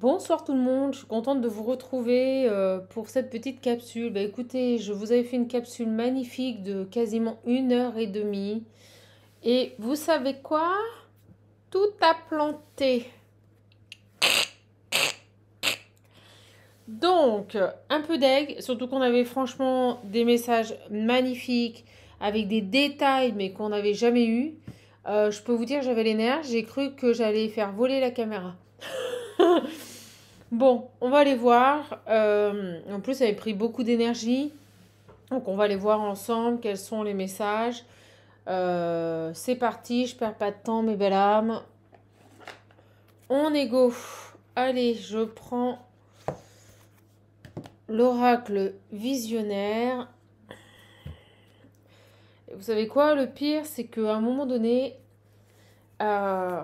Bonsoir tout le monde, je suis contente de vous retrouver pour cette petite capsule. Bah écoutez, je vous avais fait une capsule magnifique de quasiment 1 heure et demie. Et vous savez quoi? Tout a planté. Donc, un peu d'aigle, surtout qu'on avait franchement des messages magnifiques avec des détails mais qu'on n'avait jamais eu. Je peux vous dire, j'avais les nerfs, j'ai cru que j'allais faire voler la caméra. Bon, on va aller voir. En plus, ça avait pris beaucoup d'énergie. Donc, on va aller voir ensemble quels sont les messages. C'est parti, je perds pas de temps, mes belles âmes. On est go. Allez, je prends l'oracle visionnaire. Et vous savez quoi? Le pire, c'est qu'à un moment donné, euh,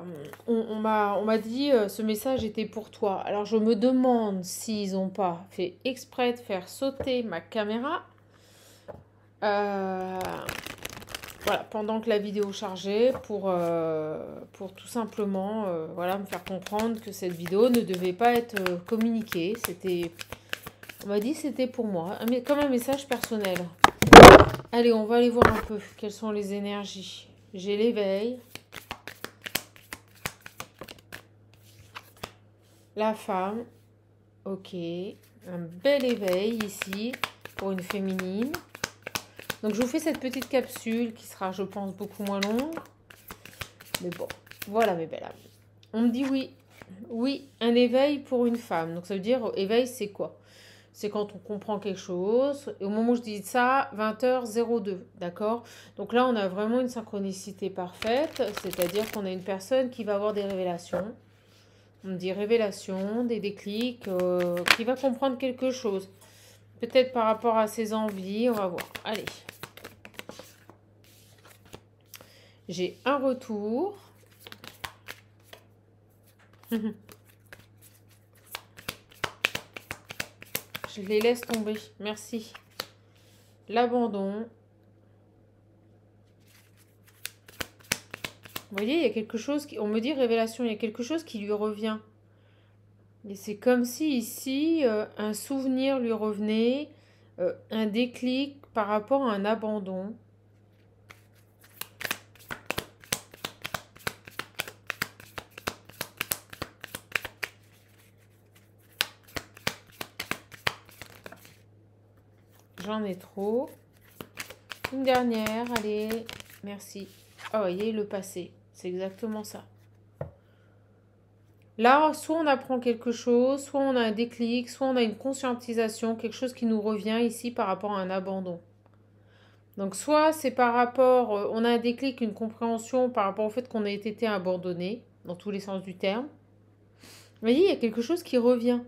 on m'a dit ce message était pour toi. Alors, je me demande s'ils n'ont pas fait exprès de faire sauter ma caméra. Euh, Voilà, pendant que la vidéo chargeait pour tout simplement voilà, me faire comprendre que cette vidéo ne devait pas être communiquée. C'était, on m'a dit que c'était pour moi, comme un message personnel. Allez, on va aller voir un peu quelles sont les énergies. J'ai l'éveil, la femme, ok, un bel éveil ici pour une féminine. Donc je vous fais cette petite capsule qui sera, je pense, beaucoup moins longue. Mais bon, voilà mes belles âmes. On me dit oui. Oui, un éveil pour une femme. Donc ça veut dire, éveil, c'est quoi? C'est quand on comprend quelque chose. Et au moment où je dis ça, 20h02, d'accord? Donc là, on a vraiment une synchronicité parfaite. C'est-à-dire qu'on a une personne qui va avoir des révélations. On me dit révélation, des déclics, qui va comprendre quelque chose. Peut-être par rapport à ses envies, on va voir. Allez. J'ai un retour. Je les laisse tomber. Merci. L'abandon. Vous voyez, il y a quelque chose qui... On me dit révélation, il y a quelque chose qui lui revient. Et c'est comme si ici, un souvenir lui revenait, un déclic par rapport à un abandon. J'en ai trop. Une dernière, allez, merci. Ah, vous voyez, le passé, c'est exactement ça. Là, soit on apprend quelque chose, soit on a un déclic, soit on a une conscientisation, quelque chose qui nous revient ici par rapport à un abandon. Donc soit c'est par rapport, on a un déclic, une compréhension par rapport au fait qu'on a été abandonné, dans tous les sens du terme. Vous voyez, il y a quelque chose qui revient.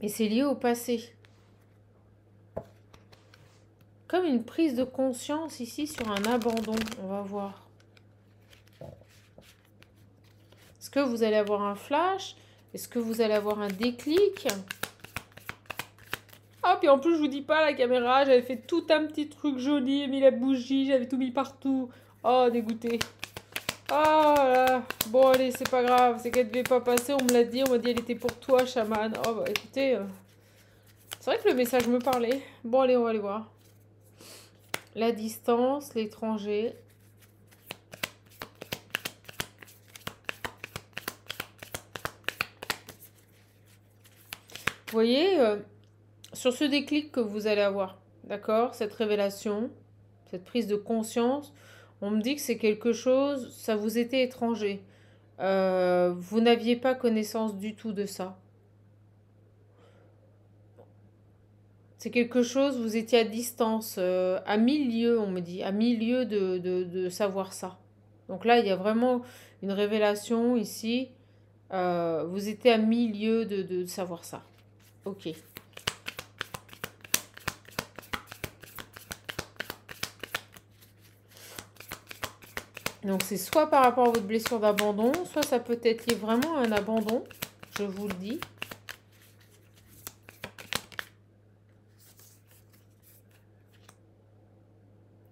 Et c'est lié au passé. Comme une prise de conscience ici sur un abandon, on va voir. Est-ce que vous allez avoir un flash? Est-ce que vous allez avoir un déclic? Ah, puis en plus, je vous dis pas, la caméra, j'avais fait tout un petit truc joli, mis la bougie, j'avais tout mis partout. Oh, dégoûté. Oh là, bon allez, c'est pas grave, c'est qu'elle devait pas passer, on me l'a dit, on m'a dit elle était pour toi, chaman. Oh bah écoutez, c'est vrai que le message me parlait. Bon allez, on va aller voir. La distance, l'étranger. Vous voyez, sur ce déclic que vous allez avoir, d'accord, cette révélation, cette prise de conscience, on me dit que c'est quelque chose, ça vous était étranger. Vous n'aviez pas connaissance du tout de ça. C'est quelque chose, vous étiez à distance, à 1000 lieues, on me dit, à 1000 lieues de savoir ça. Donc là, il y a vraiment une révélation ici. Vous étiez à 1000 lieues de savoir ça. Ok. Donc c'est soit par rapport à votre blessure d'abandon, soit ça peut être lié vraiment à un abandon, je vous le dis.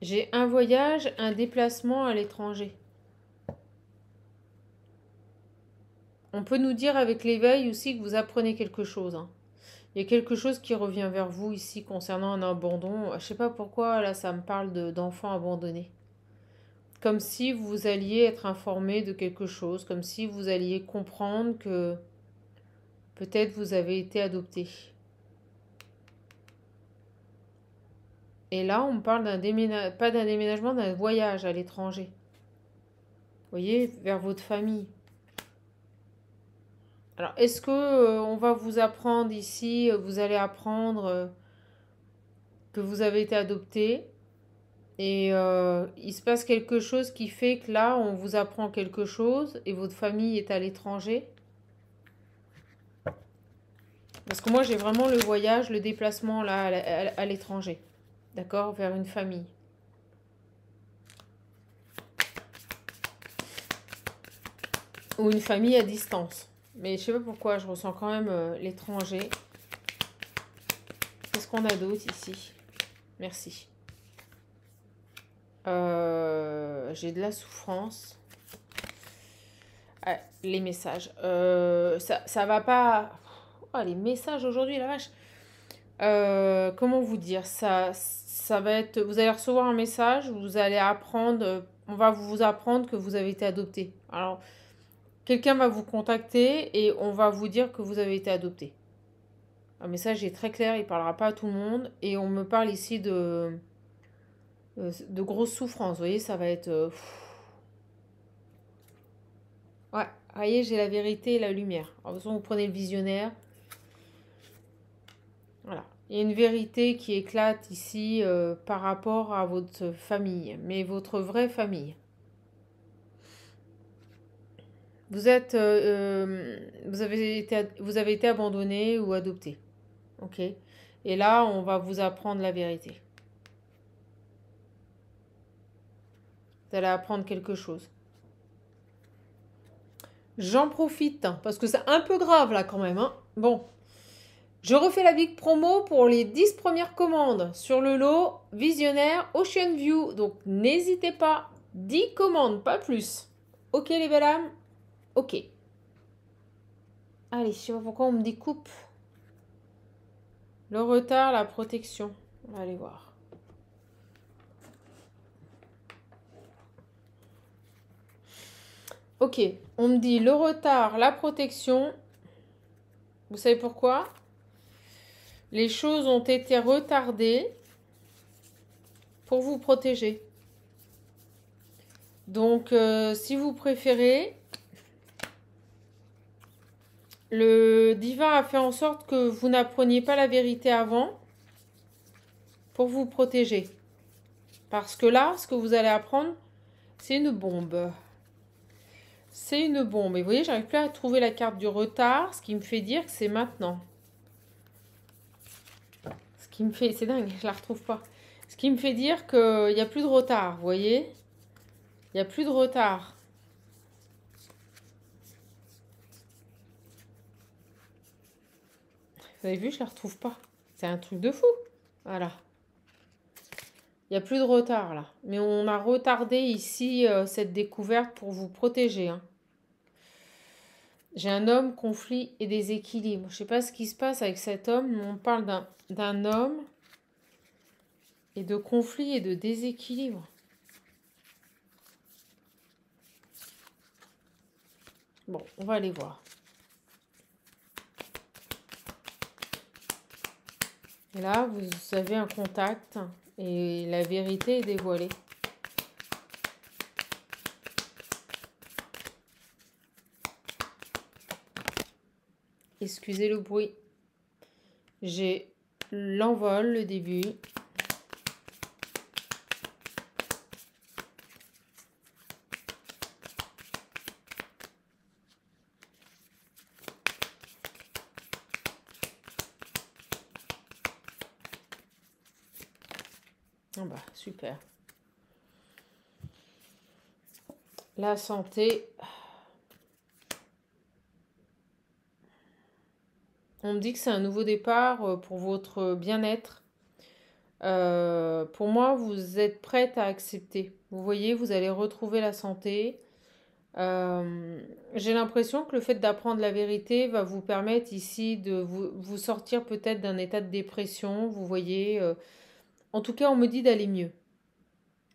J'ai un voyage, un déplacement à l'étranger. On peut nous dire avec l'éveil aussi que vous apprenez quelque chose, hein. Il y a quelque chose qui revient vers vous ici concernant un abandon. Je sais pas pourquoi, là, ça me parle d'enfants abandonnés. Comme si vous alliez être informé de quelque chose, comme si vous alliez comprendre que peut-être vous avez été adopté. Et là, on parle d'un déménagement, pas d'un déménagement, d'un voyage à l'étranger. Vous voyez, vers votre famille. Alors, est-ce que on va vous apprendre ici, vous allez apprendre que vous avez été adopté et il se passe quelque chose qui fait que là, on vous apprend quelque chose et votre famille est à l'étranger? Parce que moi, j'ai vraiment le voyage, le déplacement là à l'étranger. D'accord? Vers une famille. Ou une famille à distance. Mais je sais pas pourquoi, je ressens quand même l'étranger. Qu'est-ce qu'on a d'autre ici? Merci. J'ai de la souffrance. Ah, les messages. Ça va pas. Oh, les messages aujourd'hui, la vache. Comment vous dire? Ça va être. Vous allez recevoir un message, vous allez apprendre. On va vous apprendre que vous avez été adopté. Alors, quelqu'un va vous contacter et on va vous dire que vous avez été adopté. Un message est très clair, il ne parlera pas à tout le monde. Et on me parle ici de grosses souffrances. Vous voyez, ça va être... Ouais, vous voyez, j'ai la vérité et la lumière. Alors, de toute façon, vous prenez le visionnaire. Voilà. Il y a une vérité qui éclate ici par rapport à votre famille, mais votre vraie famille. Vous avez été abandonné ou adopté. Ok. Et là, on va vous apprendre la vérité. Vous allez apprendre quelque chose. J'en profite, hein, parce que c'est un peu grave là quand même, hein. Bon. Je refais la big promo pour les 10 premières commandes sur le lot Visionnaire Ocean View. Donc n'hésitez pas. 10 commandes, pas plus. Ok les belles âmes? Ok. Allez, je sais pas pourquoi on me découpe. Le retard, la protection. On va aller voir. Ok, on me dit le retard, la protection. Vous savez pourquoi? Les choses ont été retardées pour vous protéger. Donc, si vous préférez, le divin a fait en sorte que vous n'appreniez pas la vérité avant pour vous protéger. Parce que là, ce que vous allez apprendre, c'est une bombe. C'est une bombe. Et vous voyez, j'arrive plus à trouver la carte du retard, ce qui me fait dire que c'est maintenant. Ce qui me fait... C'est dingue, je la retrouve pas. Ce qui me fait dire qu'il n'y a plus de retard, vous voyez? Il n'y a plus de retard. Vous avez vu, je la retrouve pas. C'est un truc de fou. Voilà. Il n'y a plus de retard là. Mais on a retardé ici cette découverte pour vous protéger, hein. J'ai un homme, conflit et déséquilibre. Je ne sais pas ce qui se passe avec cet homme, mais on parle d'un homme et de conflit et de déséquilibre. Bon, on va aller voir. Et là, vous avez un contact et la vérité est dévoilée. Excusez le bruit. J'ai l'envol, le début. Ah bah, super. La santé. On me dit que c'est un nouveau départ pour votre bien-être. Pour moi, vous êtes prête à accepter. Vous voyez, vous allez retrouver la santé. J'ai l'impression que le fait d'apprendre la vérité va vous permettre ici de vous sortir peut-être d'un état de dépression, vous voyez. En tout cas, on me dit d'aller mieux.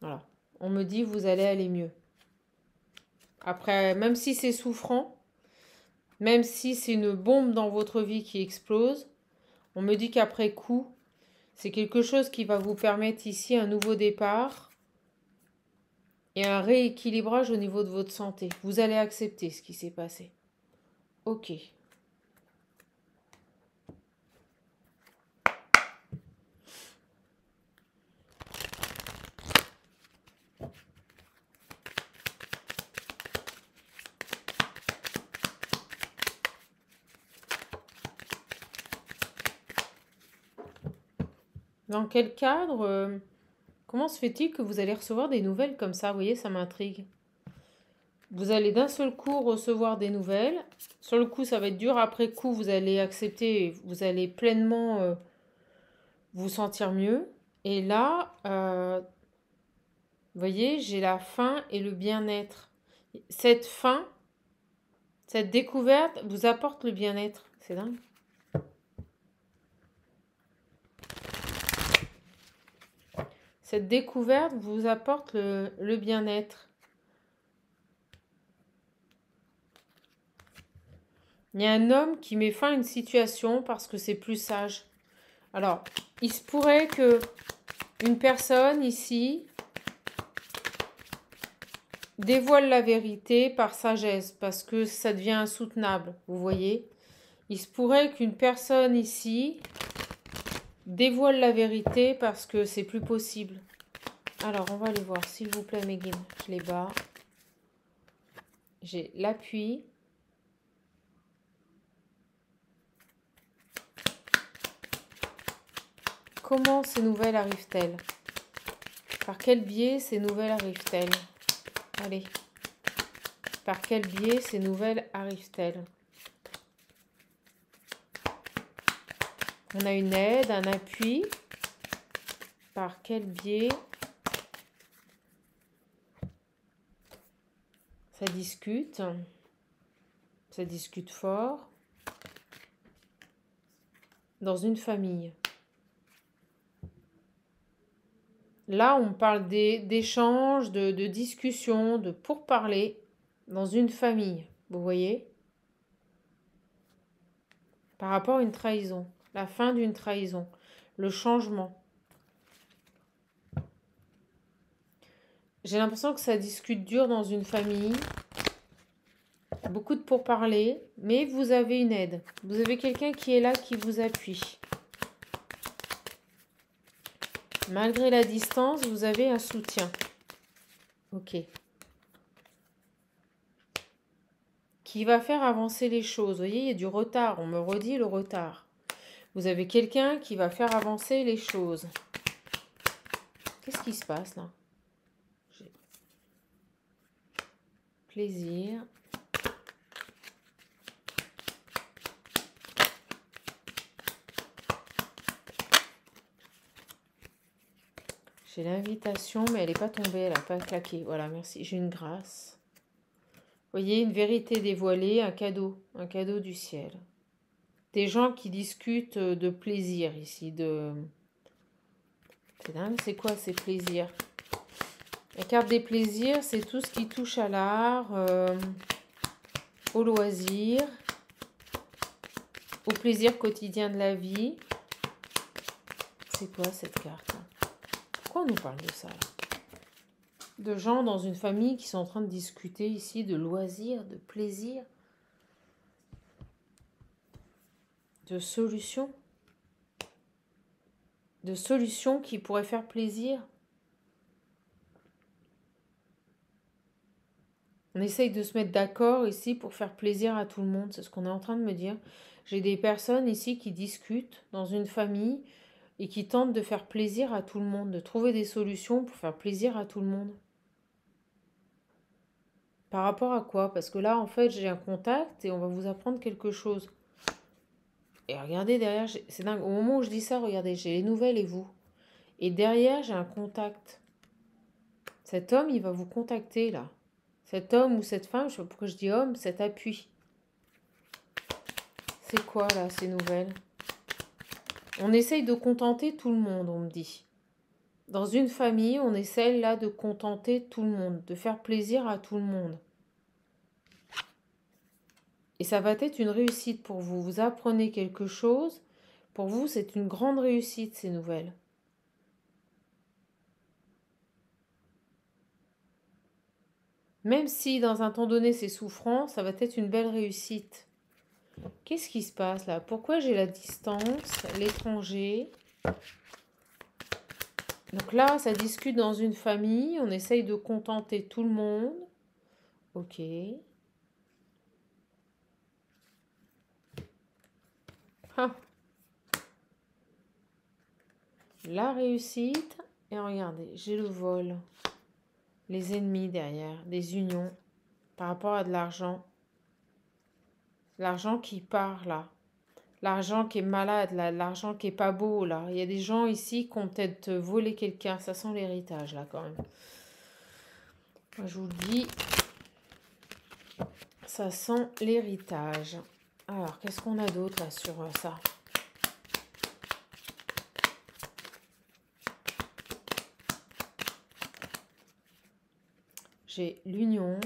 Voilà. On me dit vous allez aller mieux. Après, même si c'est souffrant, même si c'est une bombe dans votre vie qui explose, on me dit qu'après coup, c'est quelque chose qui va vous permettre ici un nouveau départ et un rééquilibrage au niveau de votre santé. Vous allez accepter ce qui s'est passé. Ok. Dans quel cadre, comment se fait-il que vous allez recevoir des nouvelles comme ça? Vous voyez, ça m'intrigue. Vous allez d'un seul coup recevoir des nouvelles. Sur le coup, ça va être dur. Après coup, vous allez accepter, vous allez pleinement vous sentir mieux. Et là, vous voyez, j'ai la faim et le bien-être. Cette faim, cette découverte vous apporte le bien-être. C'est dingue. Cette découverte vous apporte le bien-être. Il y a un homme qui met fin à une situation parce que c'est plus sage. Alors, il se pourrait que une personne ici dévoile la vérité par sagesse parce que ça devient insoutenable, vous voyez. Il se pourrait qu'une personne ici dévoile la vérité parce que c'est plus possible. Alors, on va aller voir, s'il vous plaît, mes guides. Je les bats. J'ai l'appui. Comment ces nouvelles arrivent-elles? Par quel biais ces nouvelles arrivent-elles? Allez. Par quel biais ces nouvelles arrivent-elles? On a une aide, un appui. Par quel biais? Ça discute. Ça discute fort. Dans une famille. Là, on parle d'échanges, de discussions, de pourparlers dans une famille. Vous voyez? Par rapport à une trahison. La fin d'une trahison. Le changement. J'ai l'impression que ça discute dur dans une famille. Beaucoup de pourparlers. Mais vous avez une aide. Vous avez quelqu'un qui est là, qui vous appuie. Malgré la distance, vous avez un soutien. Ok. Qui va faire avancer les choses. Vous voyez, il y a du retard. On me redit le retard. Vous avez quelqu'un qui va faire avancer les choses. Qu'est-ce qui se passe là? Plaisir. J'ai l'invitation, mais elle n'est pas tombée, elle n'a pas claqué. Voilà, merci. J'ai une grâce. Vous voyez, une vérité dévoilée, un cadeau du ciel. Des gens qui discutent de plaisir ici, C'est dingue, c'est quoi ces plaisirs? La carte des plaisirs, c'est tout ce qui touche à l'art, au loisir, au plaisir quotidien de la vie. C'est quoi cette carte? Pourquoi on nous parle de ça là? De gens dans une famille qui sont en train de discuter ici de loisirs, de plaisir, de solutions qui pourraient faire plaisir. On essaye de se mettre d'accord ici pour faire plaisir à tout le monde, c'est ce qu'on est en train de me dire. J'ai des personnes ici qui discutent dans une famille et qui tentent de faire plaisir à tout le monde, de trouver des solutions pour faire plaisir à tout le monde. Par rapport à quoi? Parce que là, en fait, j'ai un contact et on va vous apprendre quelque chose. Et regardez derrière, c'est dingue. Au moment où je dis ça, regardez, j'ai les nouvelles et vous. Et derrière, j'ai un contact. Cet homme, il va vous contacter là. Cet homme ou cette femme, je sais pas pourquoi je dis homme, cet appui. C'est quoi là, ces nouvelles? On essaye de contenter tout le monde, on me dit. Dans une famille, on essaye là de contenter tout le monde, de faire plaisir à tout le monde. Et ça va être une réussite pour vous. Vous apprenez quelque chose. Pour vous, c'est une grande réussite, ces nouvelles. Même si dans un temps donné, c'est souffrant, ça va être une belle réussite. Qu'est-ce qui se passe là? Pourquoi j'ai la distance, l'étranger? Donc là, ça discute dans une famille. On essaye de contenter tout le monde. Ok. Ah. La réussite. Et regardez, j'ai le vol. Les ennemis derrière. Des unions. Par rapport à de l'argent. L'argent qui part là. L'argent qui est malade là. L'argent qui est pas beau là. Il y a des gens ici qui ont peut-être volé quelqu'un. Ça sent l'héritage là quand même. Moi, je vous le dis. Ça sent l'héritage. Alors, qu'est-ce qu'on a d'autre là sur ça? J'ai l'union,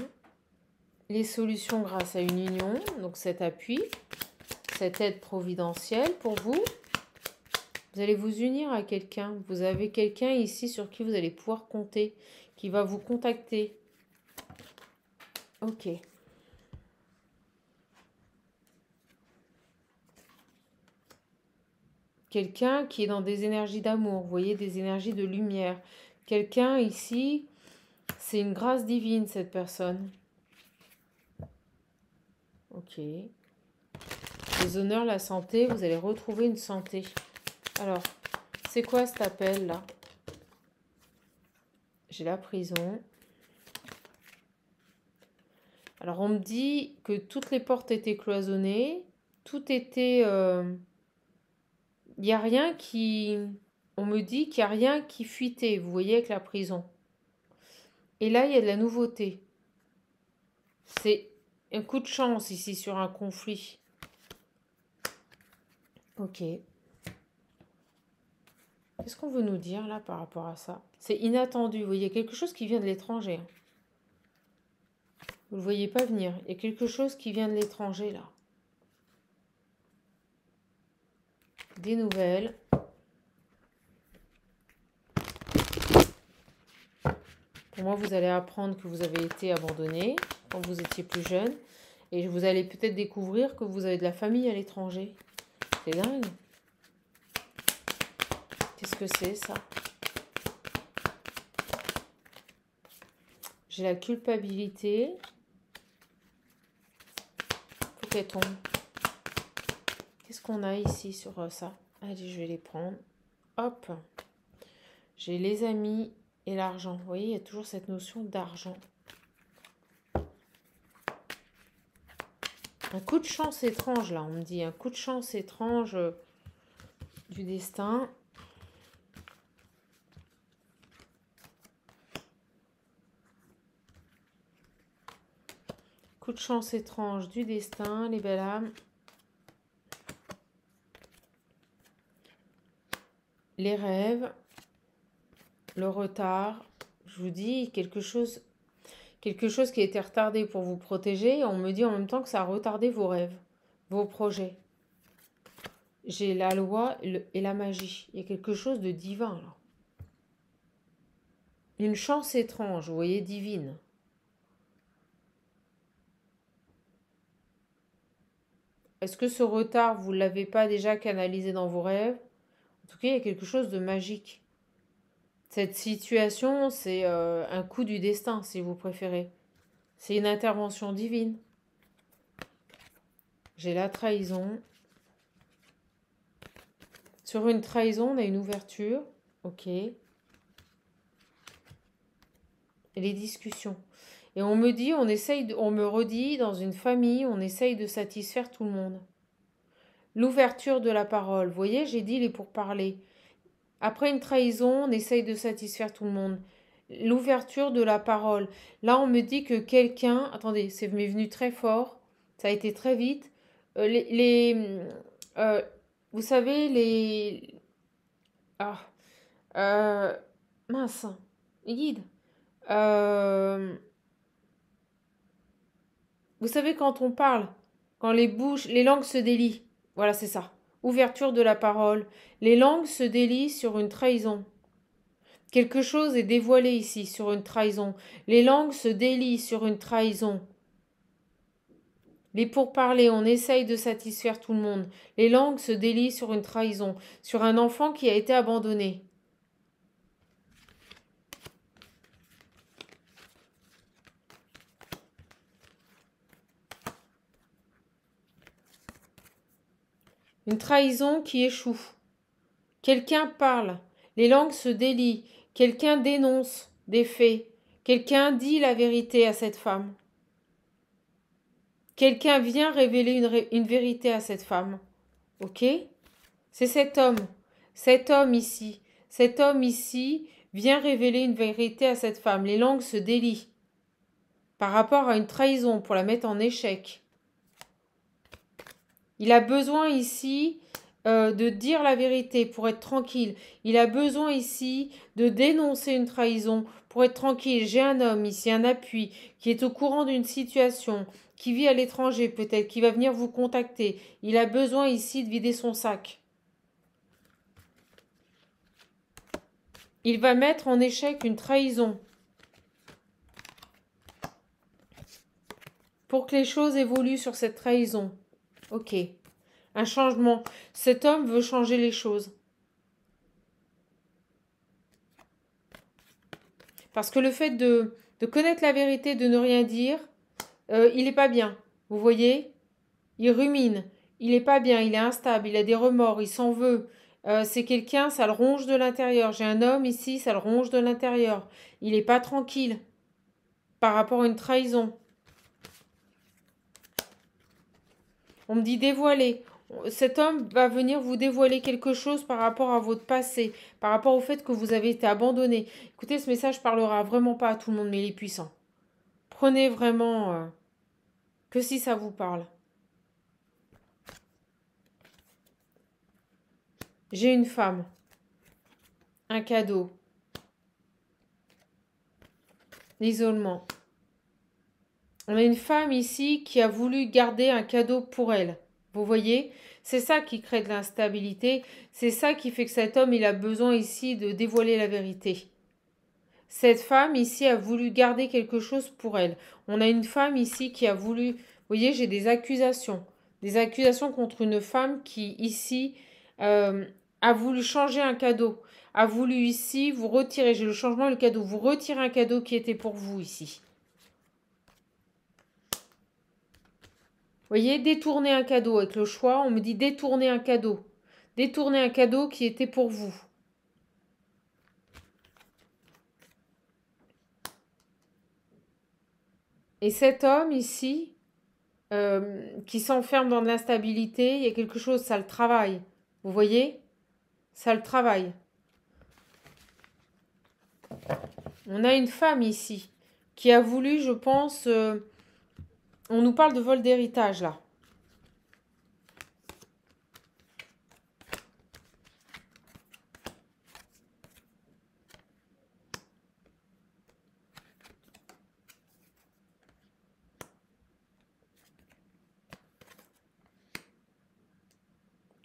les solutions grâce à une union, donc cet appui, cette aide providentielle pour vous. Vous allez vous unir à quelqu'un. Vous avez quelqu'un ici sur qui vous allez pouvoir compter, qui va vous contacter. Ok. Quelqu'un qui est dans des énergies d'amour, vous voyez, des énergies de lumière. Quelqu'un ici, c'est une grâce divine, cette personne. Ok. Les honneurs, la santé, vous allez retrouver une santé. Alors, c'est quoi cet appel là? J'ai la prison. Alors, on me dit que toutes les portes étaient cloisonnées. Tout était... Il n'y a rien qui... On me dit qu'il n'y a rien qui fuitait, vous voyez, avec la prison. Et là, il y a de la nouveauté. C'est un coup de chance ici sur un conflit. Ok. Qu'est-ce qu'on veut nous dire là par rapport à ça? C'est inattendu, vous voyez, quelque chose qui vient de l'étranger. Vous ne le voyez pas venir. Il y a quelque chose qui vient de l'étranger là. Des nouvelles. Pour moi, vous allez apprendre que vous avez été abandonné quand vous étiez plus jeune. Et vous allez peut-être découvrir que vous avez de la famille à l'étranger. C'est dingue. Qu'est-ce que c'est ça? J'ai la culpabilité. Faut qu'elle tombe. Qu'est-ce qu'on a ici sur ça? Allez, je vais les prendre. Hop. J'ai les amis et l'argent. Vous voyez, il y a toujours cette notion d'argent. Un coup de chance étrange, là, on me dit. Un coup de chance étrange du destin. Coup de chance étrange du destin, les belles âmes. Les rêves. Le retard. Je vous dis quelque chose qui a été retardé pour vous protéger. Et on me dit en même temps que ça a retardé vos rêves, vos projets. J'ai la loi et la magie. Il y a quelque chose de divin là. Une chance étrange, vous voyez, divine. Est-ce que ce retard, vous ne l'avez pas déjà canalisé dans vos rêves? En tout cas, il y a quelque chose de magique. Cette situation, c'est un coup du destin, si vous préférez. C'est une intervention divine. J'ai la trahison. Sur une trahison, on a une ouverture. Ok. Et les discussions. Et on me dit, on me redit, dans une famille, on essaye de satisfaire tout le monde. L'ouverture de la parole. Vous voyez, j'ai dit les pourparlers. Après une trahison, on essaye de satisfaire tout le monde. l'ouverture de la parole. Là, on me dit que quelqu'un... Attendez, c'est m'est venu très fort. Ça a été très vite. Euh, les, les, euh, vous savez, les... Ah, euh, mince. Les guides. Euh, vous savez, quand on parle, quand les bouches, les langues se délient. Voilà, c'est ça. Ouverture de la parole. Les langues se délient sur une trahison. Quelque chose est dévoilé ici sur une trahison. Les langues se délient sur une trahison. Les pourparlers, on essaye de satisfaire tout le monde. Les langues se délient sur une trahison, sur un enfant qui a été abandonné. Une trahison qui échoue. Quelqu'un parle. Les langues se délient. Quelqu'un dénonce des faits. Quelqu'un dit la vérité à cette femme. Quelqu'un vient révéler une vérité à cette femme. Ok? C'est cet homme. Cet homme ici. Cet homme ici vient révéler une vérité à cette femme. Les langues se délient par rapport à une trahison pour la mettre en échec. Il a besoin ici de dire la vérité pour être tranquille. Il a besoin ici de dénoncer une trahison pour être tranquille. J'ai un homme ici, un appui, qui est au courant d'une situation, qui vit à l'étranger peut-être, qui va venir vous contacter. Il a besoin ici de vider son sac. Il va mettre en échec une trahison pour que les choses évoluent sur cette trahison. Ok. Un changement. Cet homme veut changer les choses. Parce que le fait de connaître la vérité, de ne rien dire, il n'est pas bien. Vous voyez? Il rumine. Il n'est pas bien, il est instable, il a des remords, il s'en veut. C'est quelqu'un, ça le ronge de l'intérieur. J'ai un homme ici, ça le ronge de l'intérieur. Il n'est pas tranquille par rapport à une trahison. On me dit dévoiler. Cet homme va venir vous dévoiler quelque chose par rapport à votre passé, par rapport au fait que vous avez été abandonné. Écoutez, ce message parlera vraiment pas à tout le monde, mais il est puissant. Prenez vraiment que si ça vous parle. J'ai une femme, un cadeau, l'isolement. On a une femme ici qui a voulu garder un cadeau pour elle. Vous voyez? C'est ça qui crée de l'instabilité. C'est ça qui fait que cet homme, il a besoin ici de dévoiler la vérité. Cette femme ici a voulu garder quelque chose pour elle. On a une femme ici qui a voulu... Vous voyez, j'ai des accusations. Des accusations contre une femme qui ici a voulu changer un cadeau. A voulu ici vous retirer. J'ai le changement et le cadeau. Vous retirez un cadeau qui était pour vous ici. Vous voyez, détourner un cadeau avec le choix. On me dit détourner un cadeau. Détourner un cadeau qui était pour vous. Et cet homme ici, qui s'enferme dans de l'instabilité, il y a quelque chose, ça le travaille. Vous voyez? Ça le travaille. On a une femme ici qui a voulu, je pense, on nous parle de vol d'héritage là.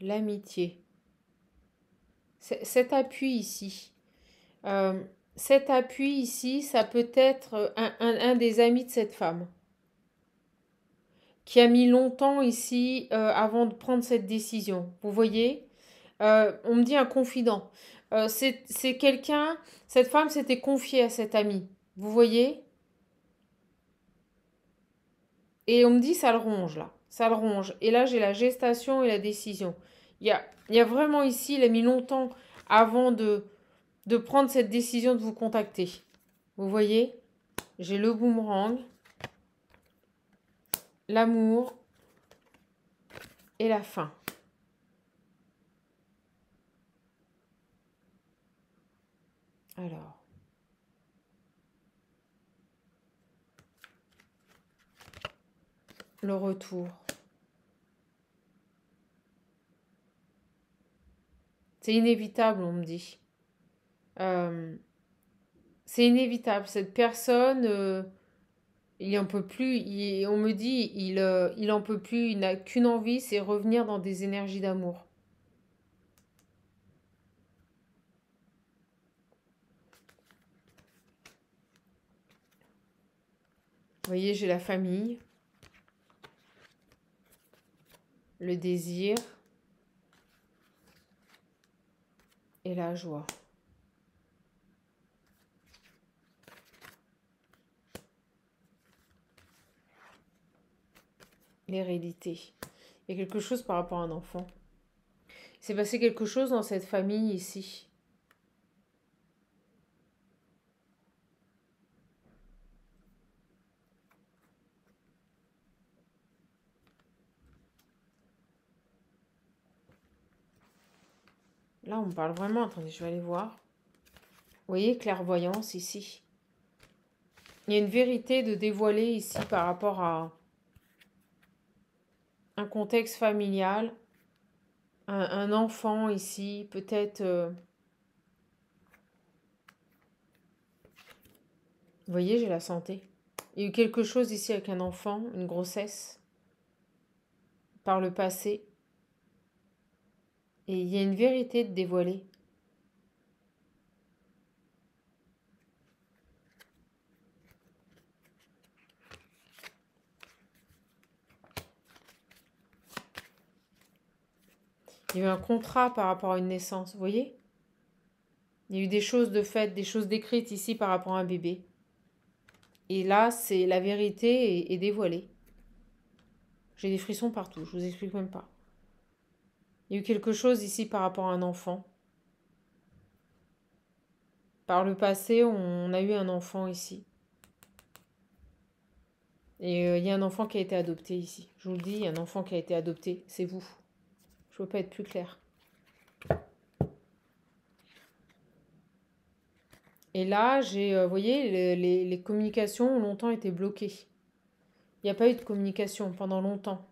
L'amitié. Cet appui ici. Cet appui ici, ça peut être un des amis de cette femme qui a mis longtemps ici avant de prendre cette décision. Vous voyez? On me dit un confident. C'est quelqu'un, cette femme s'était confiée à cet ami. Vous voyez? Et on me dit ça le ronge là. Ça le ronge. Et là, j'ai la gestation et la décision. Il y a vraiment ici, il a mis longtemps avant de prendre cette décision de vous contacter. Vous voyez? J'ai le boomerang, l'amour et la fin. Alors, le retour. C'est inévitable, on me dit. C'est inévitable. Cette personne, il en peut plus. On me dit, il en peut plus. Il n'a qu'une envie, c'est revenir dans des énergies d'amour. Vous voyez, j'ai la famille, le désir et la joie. L'hérédité. Il y a quelque chose par rapport à un enfant. Il s'est passé quelque chose dans cette famille ici. Là, on me parle vraiment. Attendez, je vais aller voir. Vous voyez, clairvoyance ici. Il y a une vérité de dévoiler ici par rapport à un contexte familial. Un enfant ici, peut-être... Vous voyez, j'ai la santé. Il y a eu quelque chose ici avec un enfant, une grossesse, par le passé. Et il y a une vérité de dévoiler. Il y a eu un contrat par rapport à une naissance, vous voyez? Il y a eu des choses de faites, des choses décrites ici par rapport à un bébé. Et là, c'est la vérité est dévoilée. J'ai des frissons partout, je vous explique même pas. Il y a eu quelque chose ici par rapport à un enfant. Par le passé, on a eu un enfant ici. Et il y a un enfant qui a été adopté ici. Je vous le dis, il y a un enfant qui a été adopté. C'est vous. Je ne peux pas être plus clair. Et là, vous voyez, les communications ont longtemps été bloquées. Il n'y a pas eu de communication pendant longtemps.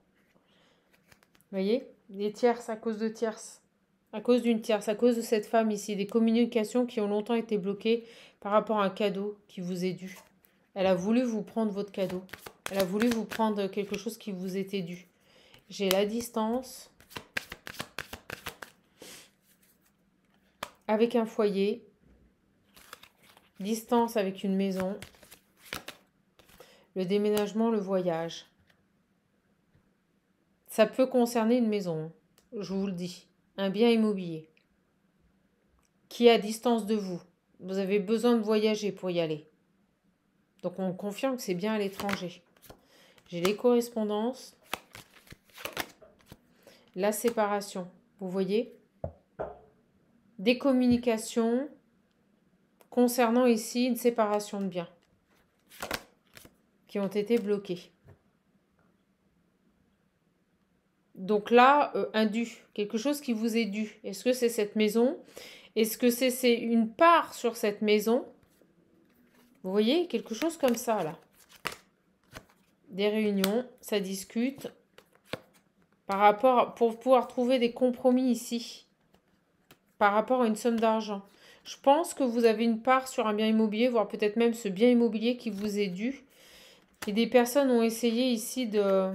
Vous voyez, des tierces à cause de tierces. À cause d'une tierce, à cause de cette femme ici. Des communications qui ont longtemps été bloquées par rapport à un cadeau qui vous est dû. Elle a voulu vous prendre votre cadeau. Elle a voulu vous prendre quelque chose qui vous était dû. J'ai la distance avec un foyer. Distance avec une maison. Le déménagement, le voyage. Ça peut concerner une maison, je vous le dis. Un bien immobilier. Qui est à distance de vous. Vous avez besoin de voyager pour y aller. Donc on confirme que c'est bien à l'étranger. J'ai les correspondances. La séparation. Vous voyez? Des communications concernant ici une séparation de biens qui ont été bloquées. Donc là, un dû, quelque chose qui vous est dû. Est-ce que c'est cette maison? Est-ce que c'est une part sur cette maison? Vous voyez, quelque chose comme ça, là. Des réunions, ça discute. Par rapport, pour pouvoir trouver des compromis ici. Par rapport à une somme d'argent. Je pense que vous avez une part sur un bien immobilier, voire peut-être même ce bien immobilier qui vous est dû. Et des personnes ont essayé ici de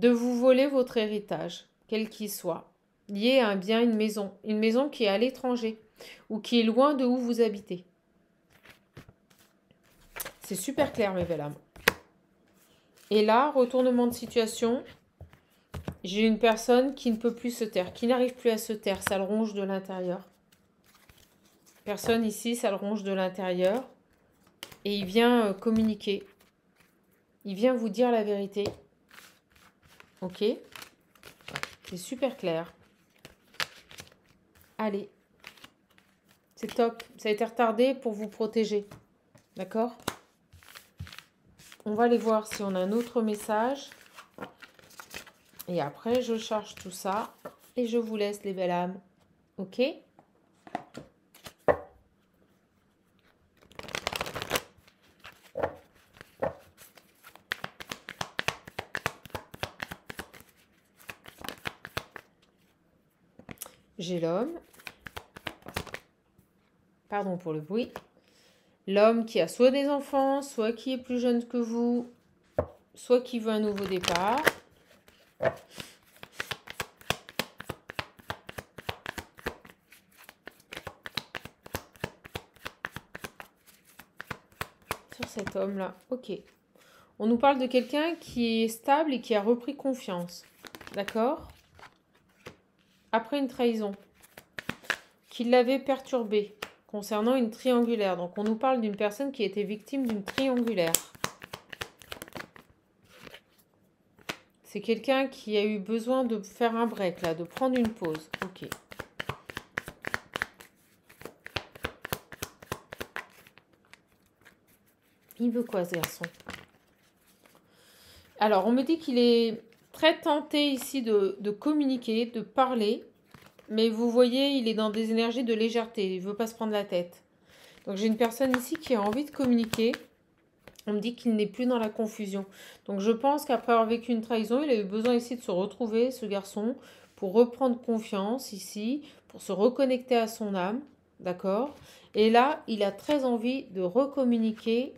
vous voler votre héritage, quel qu'il soit, lié à un bien, une maison qui est à l'étranger ou qui est loin de où vous habitez. C'est super clair, mes belles âmes. Et là, retournement de situation, j'ai une personne qui ne peut plus se taire, qui n'arrive plus à se taire, ça le ronge de l'intérieur. Personne ici, ça le ronge de l'intérieur. Et il vient communiquer. Il vient vous dire la vérité. Ok? C'est super clair. Allez. C'est top. Ça a été retardé pour vous protéger. D'accord? On va aller voir si on a un autre message. Et après, je charge tout ça. Et je vous laisse, les belles âmes. Ok? J'ai l'homme. Pardon pour le bruit. L'homme qui a soit des enfants, soit qui est plus jeune que vous, soit qui veut un nouveau départ. Sur cet homme-là, ok. On nous parle de quelqu'un qui est stable et qui a repris confiance. D'accord? Après une trahison. Qui l'avait perturbé concernant une triangulaire. Donc on nous parle d'une personne qui a été victime d'une triangulaire. C'est quelqu'un qui a eu besoin de faire un break, là, de prendre une pause. Ok. Il veut quoi, ce garçon? Alors, on me dit qu'il est très tenté ici de communiquer, de parler. Mais vous voyez, il est dans des énergies de légèreté. Il ne veut pas se prendre la tête. Donc, j'ai une personne ici qui a envie de communiquer. On me dit qu'il n'est plus dans la confusion. Donc, je pense qu'après avoir vécu une trahison, il a eu besoin ici de se retrouver, ce garçon, pour reprendre confiance ici, pour se reconnecter à son âme. D'accord? Et là, il a très envie de recommuniquer,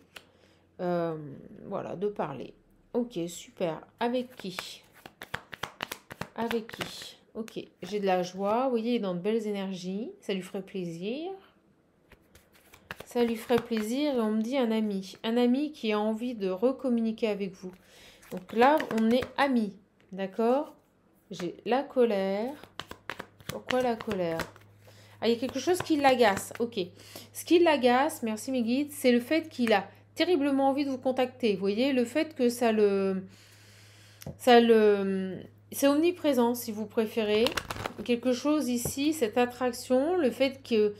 voilà, de parler. Ok, super. Avec qui? Avec qui? Ok, j'ai de la joie. Vous voyez, il est dans de belles énergies. Ça lui ferait plaisir. Ça lui ferait plaisir. Et on me dit un ami. Un ami qui a envie de recommuniquer avec vous. Donc là, on est amis. D'accord? J'ai la colère. Pourquoi la colère? Ah, il y a quelque chose qui l'agace. Ok. Ce qui l'agace, merci mes guides, c'est le fait qu'il a terriblement envie de vous contacter. Vous voyez, le fait que c'est omniprésent, si vous préférez. Quelque chose ici, cette attraction, le fait qu'il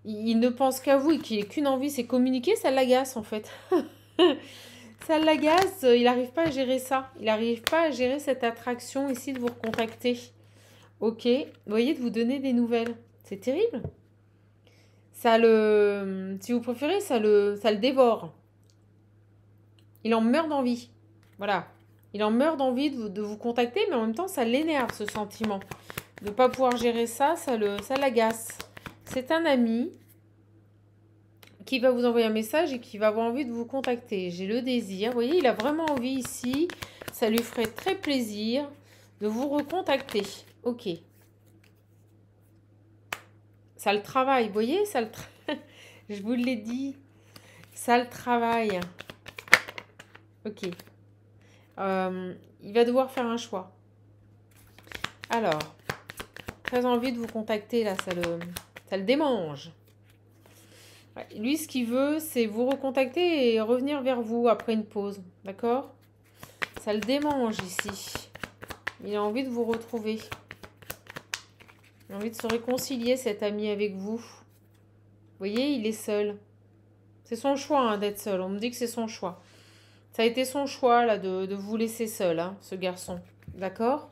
ne pense qu'à vous et qu'il n'ait qu'une envie, c'est communiquer, ça l'agace en fait. Ça l'agace, il n'arrive pas à gérer ça. Il n'arrive pas à gérer cette attraction ici de vous recontacter. Ok, vous voyez, de vous donner des nouvelles. C'est terrible. Ça si vous préférez, ça le dévore. Il en meurt d'envie. Voilà. Il en meurt d'envie de vous contacter, mais en même temps, ça l'énerve, ce sentiment. De ne pas pouvoir gérer ça, ça l'agace. C'est un ami qui va vous envoyer un message et qui va avoir envie de vous contacter. J'ai le désir. Vous voyez, il a vraiment envie ici. Ça lui ferait très plaisir de vous recontacter. Ok. Ça le travaille. Vous voyez, ça le je vous l'ai dit. Ça le travaille. Ok. Il va devoir faire un choix. Alors, très envie de vous contacter, là, ça le démange. Ouais, lui, ce qu'il veut, c'est vous recontacter et revenir vers vous après une pause. D'accord? Ça le démange ici. Il a envie de vous retrouver. Il a envie de se réconcilier, cet ami, avec vous. Vous voyez, il est seul. C'est son choix hein, d'être seul. On me dit que c'est son choix. Ça a été son choix là de vous laisser seul, hein, ce garçon. D'accord?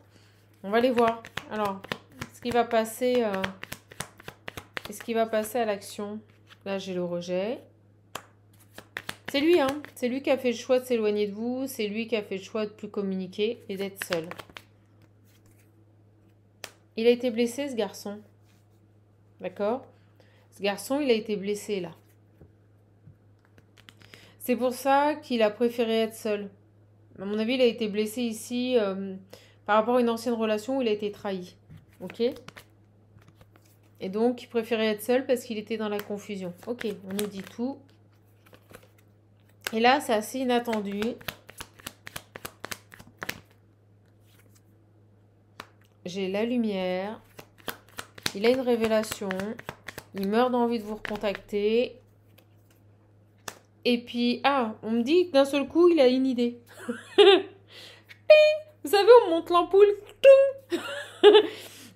On va les voir. Alors, est-ce qu'il va passer, est-ce qu'il va passer à l'action? Là, j'ai le rejet. C'est lui, hein. C'est lui qui a fait le choix de s'éloigner de vous. C'est lui qui a fait le choix de plus communiquer et d'être seul. Il a été blessé, ce garçon. D'accord? Ce garçon, il a été blessé, là. C'est pour ça qu'il a préféré être seul. À mon avis, il a été blessé ici par rapport à une ancienne relation où il a été trahi. Ok? Et donc, il préférait être seul parce qu'il était dans la confusion. Ok, on nous dit tout. Et là, c'est assez inattendu. J'ai la lumière. Il a une révélation. Il meurt d'envie de vous recontacter. Et puis, ah, on me dit que d'un seul coup, il a une idée. Vous savez, on monte l'ampoule.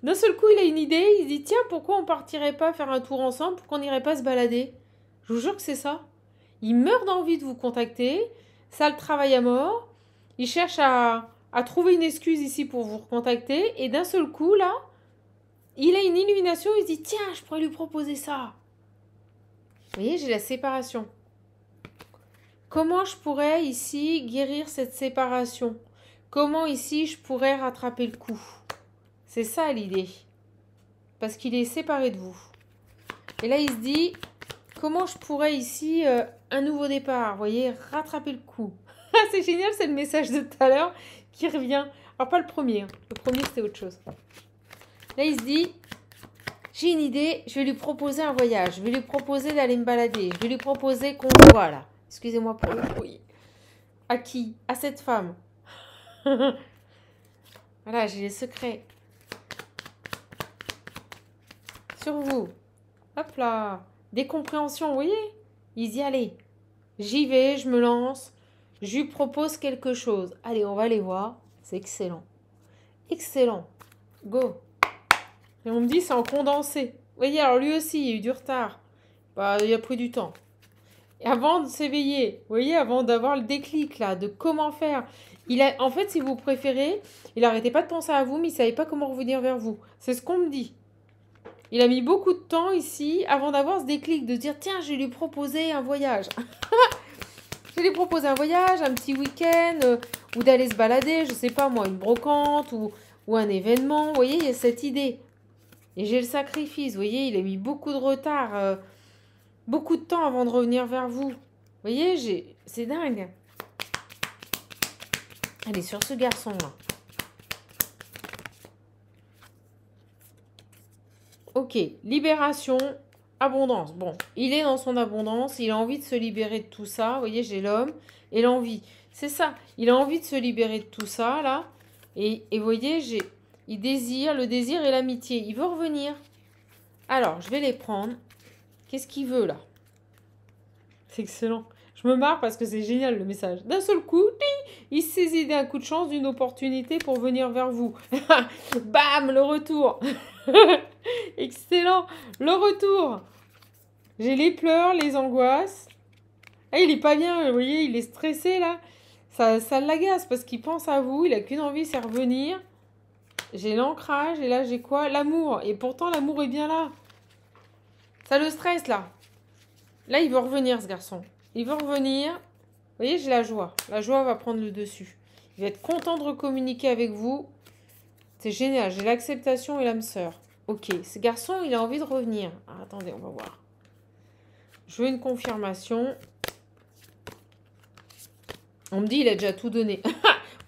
D'un seul coup, il a une idée. Il se dit, tiens, pourquoi on partirait pas faire un tour ensemble? Pourquoi on n'irait pas se balader? Je vous jure que c'est ça. Il meurt d'envie de vous contacter. Ça le travaille à mort. Il cherche à trouver une excuse ici pour vous recontacter. Et d'un seul coup, là, il a une illumination. Il se dit, tiens, je pourrais lui proposer ça. Vous voyez, j'ai la séparation. Comment je pourrais ici guérir cette séparation? Comment ici je pourrais rattraper le coup? C'est ça l'idée. parce qu'il est séparé de vous. Et là, il se dit, comment je pourrais ici, un nouveau départ, vous voyez, rattraper le coup. C'est génial, c'est le message de tout à l'heure qui revient. Alors, pas le premier. Le premier, c'était autre chose. Là, il se dit, j'ai une idée, je vais lui proposer un voyage. Je vais lui proposer d'aller me balader. Je vais lui proposer qu'on voit, là. Excusez-moi pour le bruit. À qui? À cette femme. Voilà, j'ai les secrets. Sur vous. Hop là. Décompréhension, vous voyez? Il dit, allez, j'y vais, je me lance. Je lui propose quelque chose. Allez, on va aller voir. C'est excellent. Excellent. Go. Et on me dit, c'est en condensé. Vous voyez, alors lui aussi, il y a eu du retard. Bah, il a pris du temps. Et avant de s'éveiller, vous voyez, avant d'avoir le déclic, là, de comment faire. En fait, si vous préférez, il n'arrêtait pas de penser à vous, mais il ne savait pas comment revenir vers vous. C'est ce qu'on me dit. Il a mis beaucoup de temps ici avant d'avoir ce déclic, de dire, tiens, je vais lui proposer un voyage. Je vais lui proposer un voyage, un petit week-end, ou d'aller se balader, je sais pas moi, une brocante ou un événement. Vous voyez, il y a cette idée. Et j'ai le sacrifice, vous voyez, il a mis beaucoup de retard, beaucoup de temps avant de revenir vers vous. Vous voyez, c'est dingue. Allez, sur ce garçon-là. Ok, libération, abondance. Bon, il est dans son abondance, il a envie de se libérer de tout ça. Vous voyez, j'ai l'homme et l'envie. C'est ça, il a envie de se libérer de tout ça, là. Et vous voyez, il désire, le désir et l'amitié. Il veut revenir. Alors, je vais les prendre. Qu'est-ce qu'il veut, là? C'est excellent. Je me marre parce que c'est génial, le message. D'un seul coup, il saisit d'un coup de chance d'une opportunité pour venir vers vous. Bam, le retour. Excellent, le retour. J'ai les pleurs, les angoisses. Ah, il est pas bien, vous voyez, il est stressé, là. Ça l'agace parce qu'il pense à vous, il a qu'une envie, c'est revenir. J'ai l'ancrage, et là, j'ai quoi? L'amour. Et pourtant, l'amour est bien là. Ça le stresse, là. Là, il veut revenir, ce garçon. Il veut revenir. Vous voyez, j'ai la joie. La joie va prendre le dessus. Il va être content de recommuniquer avec vous. C'est génial. J'ai l'acceptation et l'âme sœur. Ok, ce garçon, il a envie de revenir. Ah, attendez, on va voir. Je veux une confirmation. On me dit, il a déjà tout donné.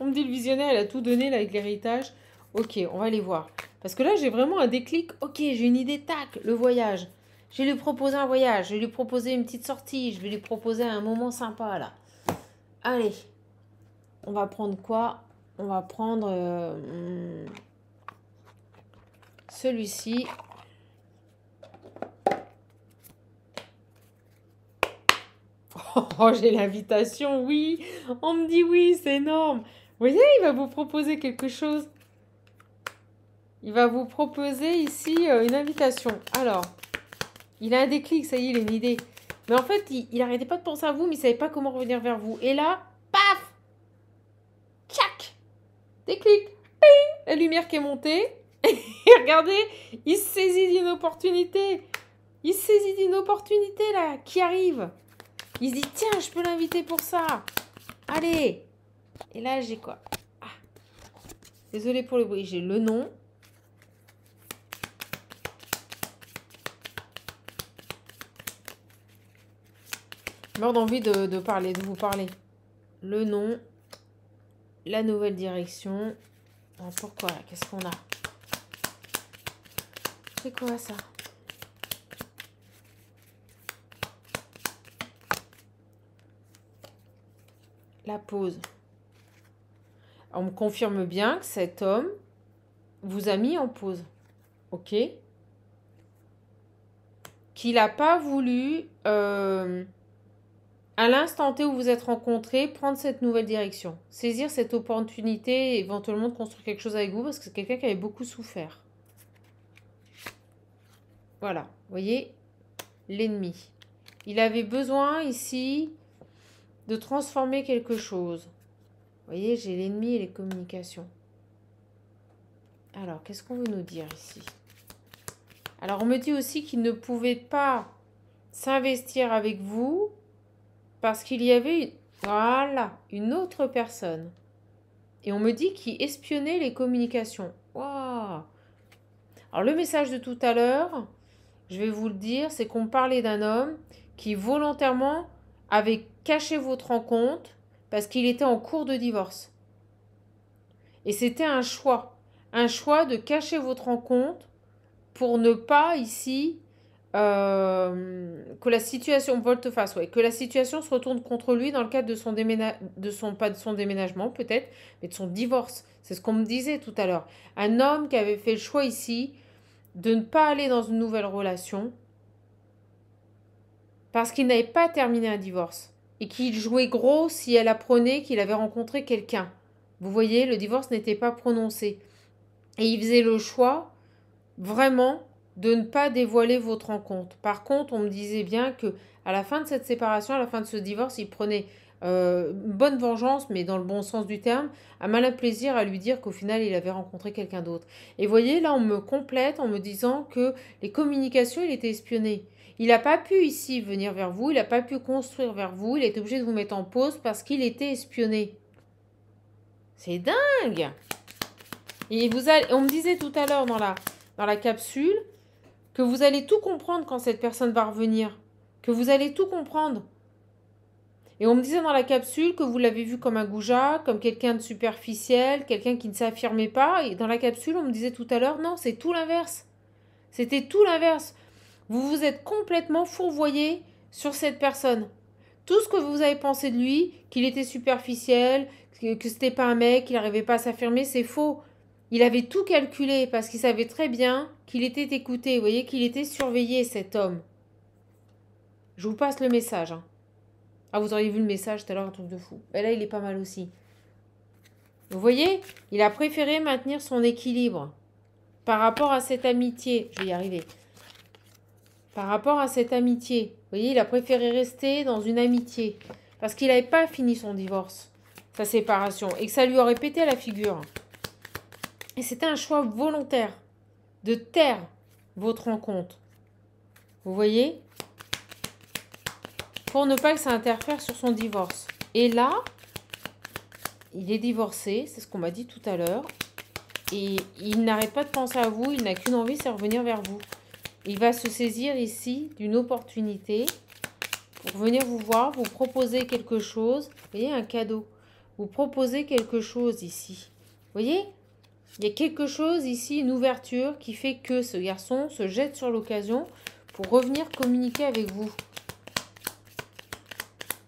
On me dit, le visionnaire, il a tout donné là, avec l'héritage. Ok, on va aller voir. Parce que là, j'ai vraiment un déclic. Ok, j'ai une idée, tac, le voyage. Je vais lui proposer un voyage. Je vais lui proposer une petite sortie. Je vais lui proposer un moment sympa, là. Allez. On va prendre quoi? On va prendre celui-ci. Oh, j'ai l'invitation, oui. On me dit oui, c'est énorme. Vous voyez, il va vous proposer quelque chose. Il va vous proposer ici une invitation. Alors, il a un déclic, ça y est, il a une idée. Mais en fait, il n'arrêtait pas de penser à vous, mais il ne savait pas comment revenir vers vous. Et là, paf! Tchac! Déclic! Ping! La lumière qui est montée. Et regardez, il se saisit d'une opportunité. Il se saisit d'une opportunité, là, qui arrive. Il se dit, tiens, je peux l'inviter pour ça. Allez. Et là, j'ai quoi? Ah. Désolée pour le bruit, j'ai le nom. Je meurs d'envie de parler, de vous parler. Le nom. La nouvelle direction. Oh, pourquoi là? Qu'est-ce qu'on a? C'est quoi ça? La pause. On me confirme bien que cet homme vous a mis en pause. Ok? Qu'il n'a pas voulu, à l'instant T où vous êtes rencontrés, prendre cette nouvelle direction. Saisir cette opportunité et éventuellement de construire quelque chose avec vous parce que c'est quelqu'un qui avait beaucoup souffert. Voilà. Vous voyez? L'ennemi. Il avait besoin ici de transformer quelque chose. Vous voyez, j'ai l'ennemi et les communications. Alors, qu'est-ce qu'on veut nous dire ici? Alors, on me dit aussi qu'il ne pouvait pas s'investir avec vous parce qu'il y avait une autre personne. Et on me dit qu'il espionnait les communications. Waouh! Alors, le message de tout à l'heure, je vais vous le dire, c'est qu'on parlait d'un homme qui volontairement avait caché votre rencontre parce qu'il était en cours de divorce. Et c'était un choix de cacher votre rencontre pour ne pas ici que la situation volte-face, ouais, que la situation se retourne contre lui dans le cadre de son déménagement, pas de son déménagement peut-être, mais de son divorce. C'est ce qu'on me disait tout à l'heure. Un homme qui avait fait le choix ici de ne pas aller dans une nouvelle relation parce qu'il n'avait pas terminé un divorce et qu'il jouait gros si elle apprenait qu'il avait rencontré quelqu'un. Vous voyez, le divorce n'était pas prononcé. Et il faisait le choix vraiment de ne pas dévoiler votre rencontre. Par contre, on me disait bien que à la fin de cette séparation, à la fin de ce divorce, il prenait une bonne vengeance, mais dans le bon sens du terme, un malin plaisir à lui dire qu'au final, il avait rencontré quelqu'un d'autre. Et vous voyez, là, on me complète en me disant que les communications, il était espionné. Il n'a pas pu ici venir vers vous, il n'a pas pu construire vers vous, il est obligé de vous mettre en pause parce qu'il était espionné. C'est dingue! Et on me disait tout à l'heure dans la capsule que vous allez tout comprendre quand cette personne va revenir. Que vous allez tout comprendre. Et on me disait dans la capsule que vous l'avez vu comme un goujat, comme quelqu'un de superficiel, quelqu'un qui ne s'affirmait pas. Et dans la capsule, on me disait tout à l'heure, non, c'est tout l'inverse. C'était tout l'inverse. Vous vous êtes complètement fourvoyé sur cette personne. Tout ce que vous avez pensé de lui, qu'il était superficiel, que c'était pas un mec, qu'il n'arrivait pas à s'affirmer, c'est faux. Il avait tout calculé parce qu'il savait très bien qu'il était écouté. Vous voyez qu'il était surveillé, cet homme. Je vous passe le message. Hein. Ah, vous auriez vu le message tout à l'heure, un truc de fou. Et là, il est pas mal aussi. Vous voyez, il a préféré maintenir son équilibre par rapport à cette amitié. Je vais y arriver. Par rapport à cette amitié. Vous voyez, il a préféré rester dans une amitié. Parce qu'il n'avait pas fini son divorce, sa séparation. Et que ça lui aurait pété à la figure. Et c'était un choix volontaire de taire votre rencontre. Vous voyez? Pour ne pas que ça interfère sur son divorce. Et là, il est divorcé, c'est ce qu'on m'a dit tout à l'heure. Et il n'arrête pas de penser à vous, il n'a qu'une envie, c'est revenir vers vous. Il va se saisir ici d'une opportunité pour venir vous voir, vous proposer quelque chose. Vous voyez, un cadeau. Vous proposez quelque chose ici. Vous voyez? Il y a quelque chose ici, une ouverture qui fait que ce garçon se jette sur l'occasion pour revenir communiquer avec vous.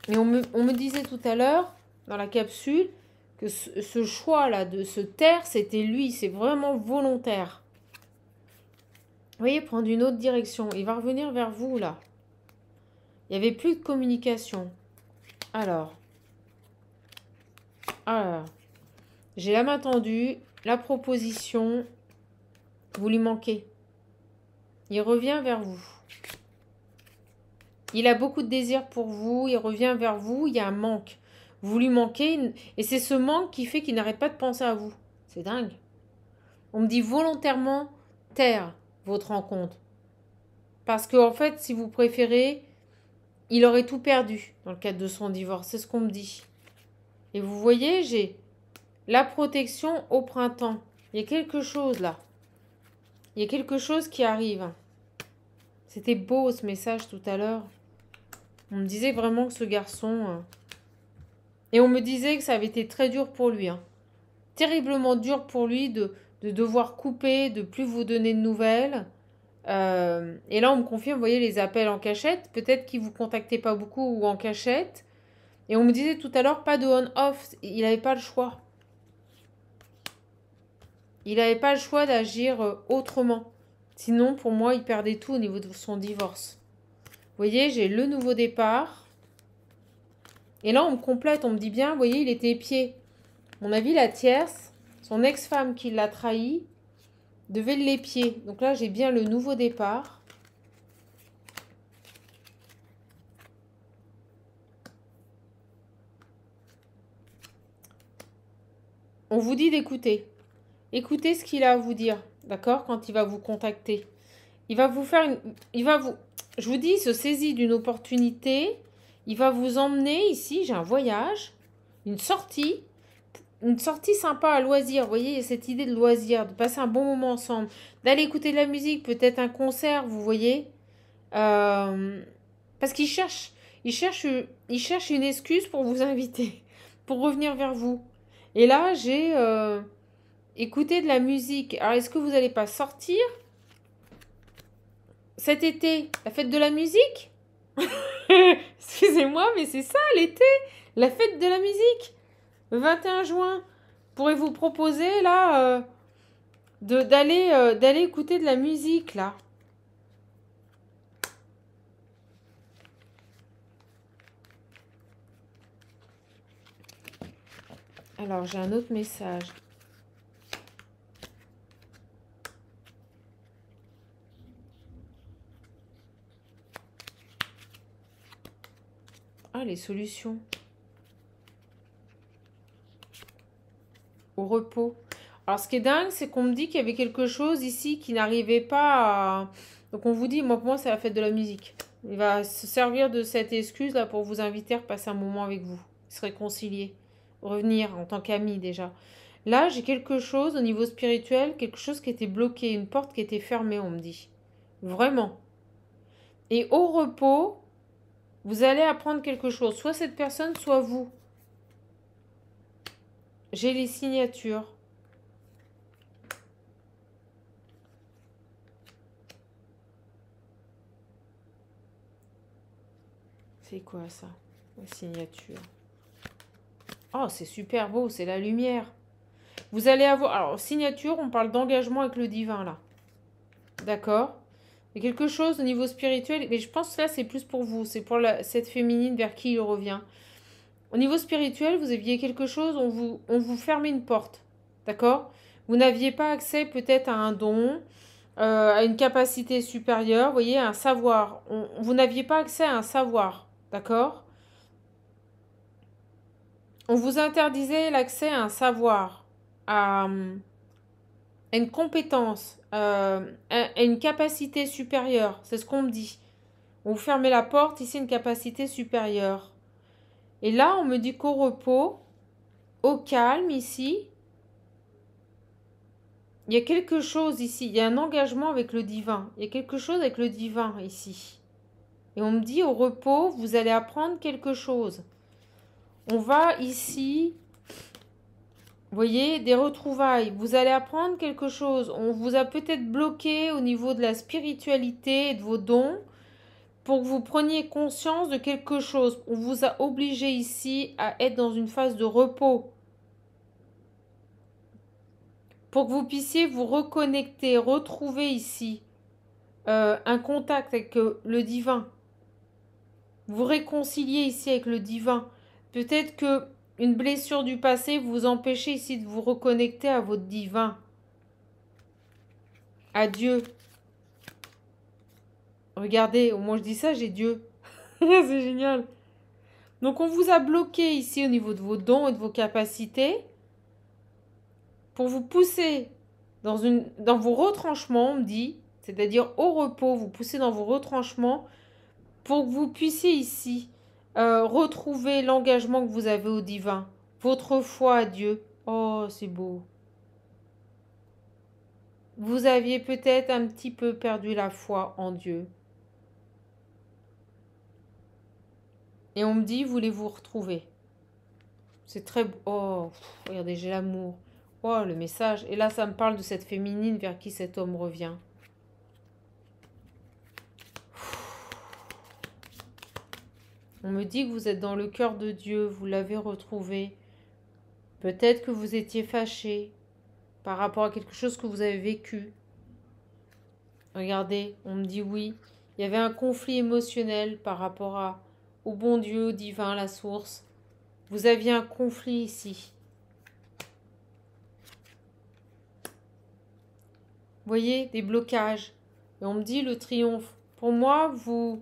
Et on me disait tout à l'heure, dans la capsule, que ce choix-là de se taire, c'était lui, c'est vraiment volontaire. Vous voyez, prendre une autre direction. Il va revenir vers vous, là. Il n'y avait plus de communication. Alors, j'ai la main tendue, la proposition, vous lui manquez. Il revient vers vous. Il a beaucoup de désir pour vous, il revient vers vous, il y a un manque. Vous lui manquez, et c'est ce manque qui fait qu'il n'arrête pas de penser à vous. C'est dingue. On me dit volontairement taire votre rencontre. Parce que, en fait, si vous préférez, il aurait tout perdu dans le cadre de son divorce. C'est ce qu'on me dit. Et vous voyez, j'ai la protection au printemps. Il y a quelque chose là. Il y a quelque chose qui arrive. C'était beau ce message tout à l'heure. On me disait vraiment que ce garçon... Et on me disait que ça avait été très dur pour lui. Hein. Terriblement dur pour lui de devoir couper, de plus vous donner de nouvelles. Et là, on me confirme, vous voyez, les appels en cachette. Peut-être qu'il ne vous contactait pas beaucoup ou en cachette. Et on me disait tout à l'heure, pas de on-off. Il n'avait pas le choix. Il n'avait pas le choix d'agir autrement. Sinon, pour moi, il perdait tout au niveau de son divorce. Vous voyez, j'ai le nouveau départ. Et là, on me complète, on me dit bien, vous voyez, il était épié. On a vu la tierce, son ex-femme qui l'a trahi, devait l'épier. Donc là, j'ai bien le nouveau départ. On vous dit d'écouter. Écoutez ce qu'il a à vous dire, d'accord, quand il va vous contacter. Il va vous faire je vous dis, il se saisit d'une opportunité. Il va vous emmener ici, j'ai un voyage, une sortie, une sortie sympa à loisir. Vous voyez, il y a cette idée de loisir, de passer un bon moment ensemble, d'aller écouter de la musique, peut-être un concert, vous voyez. Euh, Parce il cherche une excuse pour vous inviter, pour revenir vers vous. Et là, j'ai écouté de la musique. Alors, est-ce que vous n'allez pas sortir cet été, la fête de la musique? Excusez-moi, mais c'est ça l'été, la fête de la musique. Le 21 juin, pourrez-vous proposer là d'aller écouter de la musique là? Alors, j'ai un autre message. Ah, les solutions. Au repos. Alors, ce qui est dingue, c'est qu'on me dit qu'il y avait quelque chose ici qui n'arrivait pas à... Donc, on vous dit, moi, pour moi, c'est la fête de la musique. Il va se servir de cette excuse-là pour vous inviter à passer un moment avec vous. Se réconcilier. Revenir en tant qu'ami, déjà. Là, j'ai quelque chose au niveau spirituel, quelque chose qui était bloqué, une porte qui était fermée, on me dit. Vraiment. Et au repos, vous allez apprendre quelque chose. Soit cette personne, soit vous. J'ai les signatures. C'est quoi ça? La signature. Oh, c'est super beau, c'est la lumière. Vous allez avoir... Alors, signature, on parle d'engagement avec le divin, là. D'accord? Il y a quelque chose au niveau spirituel, mais je pense que là, c'est plus pour vous. C'est pour cette féminine vers qui il revient. Au niveau spirituel, vous aviez quelque chose, on vous fermait une porte. D'accord? Vous n'aviez pas accès peut-être à un don, à une capacité supérieure, vous voyez, à un savoir. Vous n'aviez pas accès à un savoir. D'accord? On vous interdisait l'accès à un savoir, à une compétence, à une capacité supérieure. C'est ce qu'on me dit. On vous fermez la porte, ici une capacité supérieure. Et là, on me dit qu'au repos, au calme ici, il y a quelque chose ici. Il y a un engagement avec le divin. Il y a quelque chose avec le divin ici. Et on me dit au repos, vous allez apprendre quelque chose. On va ici... Vous voyez, des retrouvailles. Vous allez apprendre quelque chose. On vous a peut-être bloqué au niveau de la spiritualité et de vos dons pour que vous preniez conscience de quelque chose. On vous a obligé ici à être dans une phase de repos. Pour que vous puissiez vous reconnecter, retrouver ici un contact avec le divin. Vous réconcilier ici avec le divin. Peut-être que une blessure du passé vous empêche ici de vous reconnecter à votre divin. À Dieu. Regardez, au moins je dis ça, j'ai Dieu. C'est génial. Donc on vous a bloqué ici au niveau de vos dons et de vos capacités pour vous pousser dans vos retranchements, on me dit, c'est-à-dire au repos, vous poussez dans vos retranchements pour que vous puissiez ici retrouver l'engagement que vous avez au divin, votre foi à Dieu. Oh, c'est beau. Vous aviez peut-être un petit peu perdu la foi en Dieu. Et on me dit, voulez-vous retrouver? C'est très beau. Oh, regardez, j'ai l'amour. Oh, le message. Et là, ça me parle de cette féminine vers qui cet homme revient. On me dit que vous êtes dans le cœur de Dieu, vous l'avez retrouvé. Peut-être que vous étiez fâché par rapport à quelque chose que vous avez vécu. Regardez, on me dit oui. Il y avait un conflit émotionnel par rapport au bon Dieu, au divin, la source. Vous aviez un conflit ici. Vous voyez, des blocages. Et on me dit le triomphe. Pour moi, vous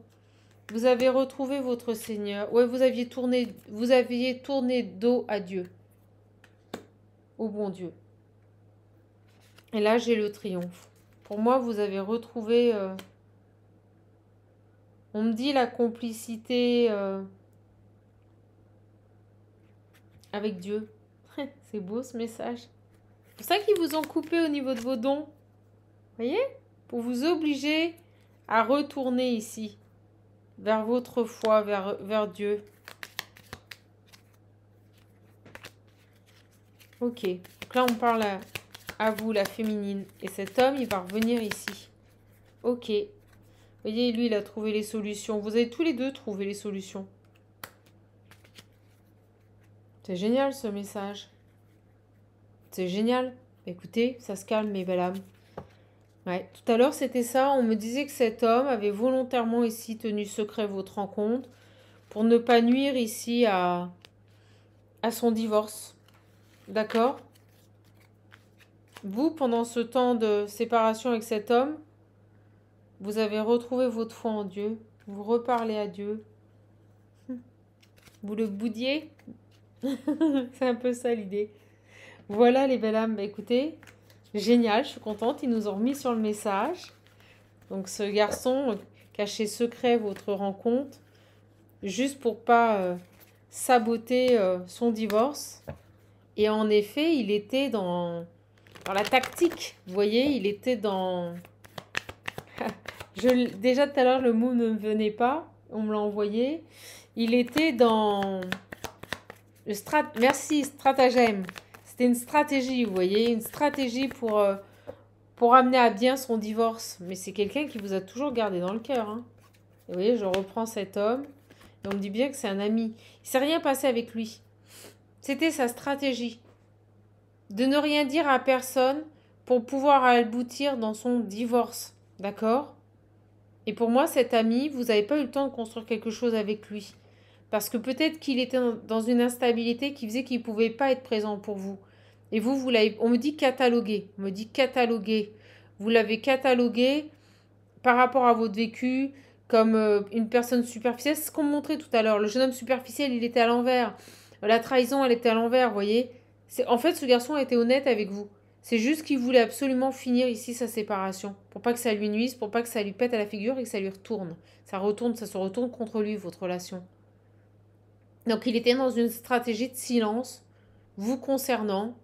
avez retrouvé votre Seigneur. Ouais, vous aviez tourné dos à Dieu. Au bon Dieu. Et là, j'ai le triomphe. Pour moi, vous avez retrouvé... on me dit la complicité avec Dieu. C'est beau ce message. C'est pour ça qu'ils vous ont coupé au niveau de vos dons. Vous voyez? Pour vous obliger à retourner ici, vers votre foi, vers Dieu. Ok. Donc là, on parle à vous, la féminine. Et cet homme, il va revenir ici. Ok. Vous voyez, lui, il a trouvé les solutions. Vous avez tous les deux trouvé les solutions. C'est génial, ce message. C'est génial. Écoutez, ça se calme, mes belles âmes. Ouais. Tout à l'heure, c'était ça. On me disait que cet homme avait volontairement ici tenu secret votre rencontre pour ne pas nuire ici à son divorce. D'accord? Vous, pendant ce temps de séparation avec cet homme, vous avez retrouvé votre foi en Dieu. Vous reparlez à Dieu. Vous le boudiez. C'est un peu ça l'idée. Voilà les belles âmes. Bah, écoutez, génial, je suis contente. Ils nous ont remis sur le message. Donc ce garçon cachait secret votre rencontre, juste pour pas saboter son divorce. Et en effet, il était dans la tactique. Vous voyez, il était dans... Déjà tout à l'heure, le mot ne me venait pas. On me l'a envoyé. Il était dans... Merci, stratagème. C'était une stratégie, vous voyez. Une stratégie pour amener à bien son divorce. Mais c'est quelqu'un qui vous a toujours gardé dans le cœur. Hein. Et vous voyez, je reprends cet homme. Et on me dit bien que c'est un ami. Il ne s'est rien passé avec lui. C'était sa stratégie. De ne rien dire à personne pour pouvoir aboutir dans son divorce. D'accord? Et pour moi, cet ami, vous n'avez pas eu le temps de construire quelque chose avec lui. Parce que peut-être qu'il était dans une instabilité qui faisait qu'il ne pouvait pas être présent pour vous. Et vous l'avez... On me dit cataloguer. On me dit cataloguer. Vous l'avez catalogué par rapport à votre vécu comme une personne superficielle. C'est ce qu'on me montrait tout à l'heure. Le jeune homme superficiel, il était à l'envers. La trahison, elle était à l'envers, vous voyez. En fait, ce garçon a été honnête avec vous. C'est juste qu'il voulait absolument finir ici sa séparation. Pour pas que ça lui nuise, pour pas que ça lui pète à la figure et que ça lui retourne. Ça se retourne contre lui, votre relation. Donc, il était dans une stratégie de silence, vous concernant,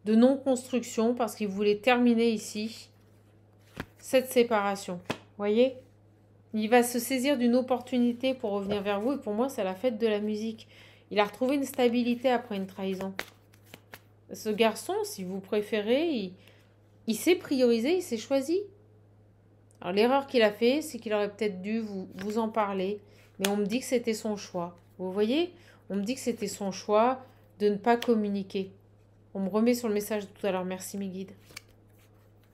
de non-construction, parce qu'il voulait terminer ici cette séparation. Vous voyez? Il va se saisir d'une opportunité pour revenir vers vous. Et pour moi, c'est la fête de la musique. Il a retrouvé une stabilité après une trahison. Ce garçon, si vous préférez, il s'est priorisé, il s'est choisi. Alors, l'erreur qu'il a fait, c'est qu'il aurait peut-être dû vous en parler. Mais on me dit que c'était son choix. Vous voyez? On me dit que c'était son choix de ne pas communiquer. On me remet sur le message de tout à l'heure. Merci mes guides.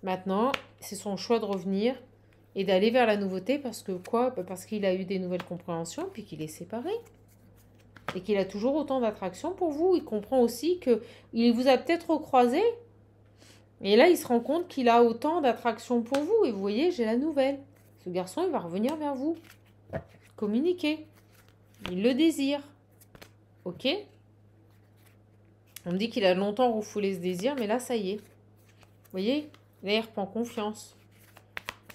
Maintenant, c'est son choix de revenir et d'aller vers la nouveauté parce que quoi? Parce qu'il a eu des nouvelles compréhensions puis qu'il est séparé. Et qu'il a toujours autant d'attraction pour vous. Il comprend aussi qu'il vous a peut-être recroisé. Et là, il se rend compte qu'il a autant d'attraction pour vous. Et vous voyez, j'ai la nouvelle. Ce garçon, il va revenir vers vous. Communiquer. Il le désire. Ok? On me dit qu'il a longtemps refoulé ce désir, mais là, ça y est. Vous voyez? Là, il reprend confiance.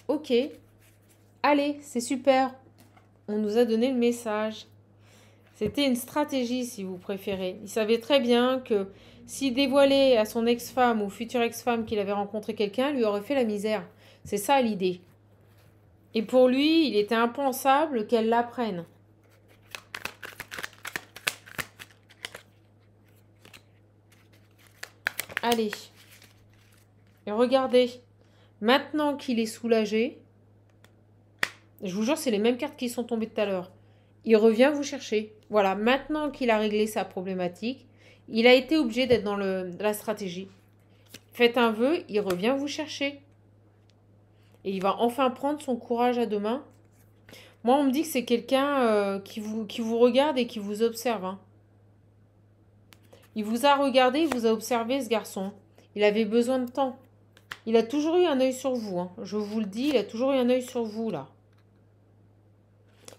Ok. Allez, c'est super. On nous a donné le message. C'était une stratégie, si vous préférez. Il savait très bien que s'il dévoilait à son ex-femme ou future ex-femme qu'il avait rencontré quelqu'un, lui aurait fait la misère. C'est ça l'idée. Et pour lui, il était impensable qu'elle l'apprenne. Allez. Et regardez. Maintenant qu'il est soulagé, je vous jure, c'est les mêmes cartes qui sont tombées tout à l'heure. Il revient vous chercher. Voilà, maintenant qu'il a réglé sa problématique, il a été obligé d'être dans la stratégie. Faites un vœu, il revient vous chercher. Et il va enfin prendre son courage à deux mains. Moi, on me dit que c'est quelqu'un qui vous regarde et qui vous observe. Hein. Il vous a regardé, il vous a observé, ce garçon. Il avait besoin de temps. Il a toujours eu un œil sur vous. Hein. Je vous le dis, il a toujours eu un œil sur vous, là.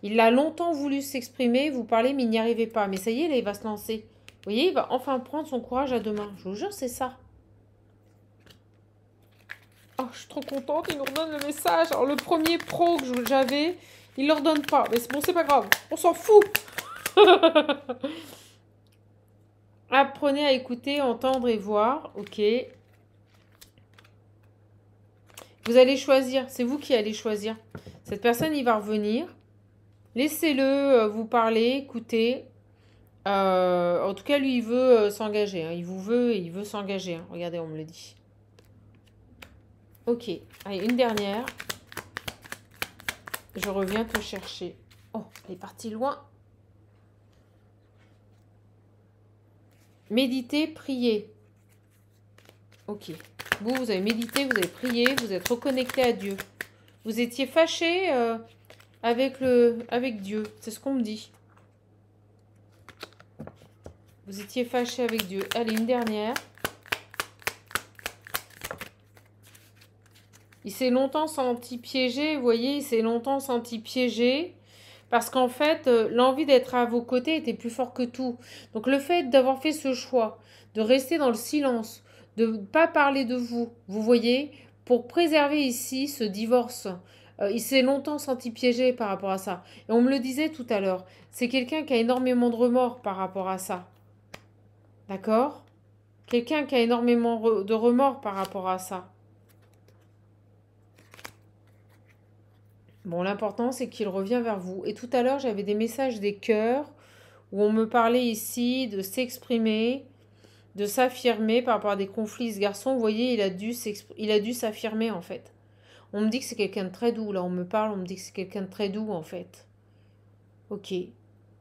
Il a longtemps voulu s'exprimer, vous parler, mais il n'y arrivait pas. Mais ça y est, là, il va se lancer. Vous voyez, il va enfin prendre son courage à deux mains. Je vous jure, c'est ça. Oh, je suis trop contente, il nous redonne le message. Alors, le premier pro que j'avais, il ne le redonne pas. Mais bon, c'est pas grave. On s'en fout. Apprenez à écouter, entendre et voir. Ok. Vous allez choisir. C'est vous qui allez choisir. Cette personne, il va revenir. Laissez-le vous parler, écouter. En tout cas, lui, il veut s'engager. Hein. Il vous veut et il veut s'engager. Hein. Regardez, on me le dit. Ok. Allez, une dernière. Je reviens te chercher. Oh, elle est partie loin. Méditer, prier. Ok. Vous avez médité, vous avez prié, vous êtes reconnecté à Dieu. Vous étiez fâché avec Dieu. C'est ce qu'on me dit. Vous étiez fâché avec Dieu. Allez, une dernière. Il s'est longtemps senti piégé, vous voyez, il s'est longtemps senti piégé. Parce qu'en fait, l'envie d'être à vos côtés était plus fort que tout. Donc le fait d'avoir fait ce choix, de rester dans le silence, de ne pas parler de vous, vous voyez, pour préserver ici ce divorce, il s'est longtemps senti piégé par rapport à ça. Et on me le disait tout à l'heure, c'est quelqu'un qui a énormément de remords par rapport à ça. D'accord? Quelqu'un qui a énormément de remords par rapport à ça. Bon, l'important, c'est qu'il revient vers vous. Et tout à l'heure, j'avais des messages des cœurs où on me parlait ici de s'exprimer, de s'affirmer par rapport à des conflits. Ce garçon, vous voyez, il a dû s'affirmer, en fait. On me dit que c'est quelqu'un de très doux. Là, on me parle, on me dit que c'est quelqu'un de très doux, en fait. Ok.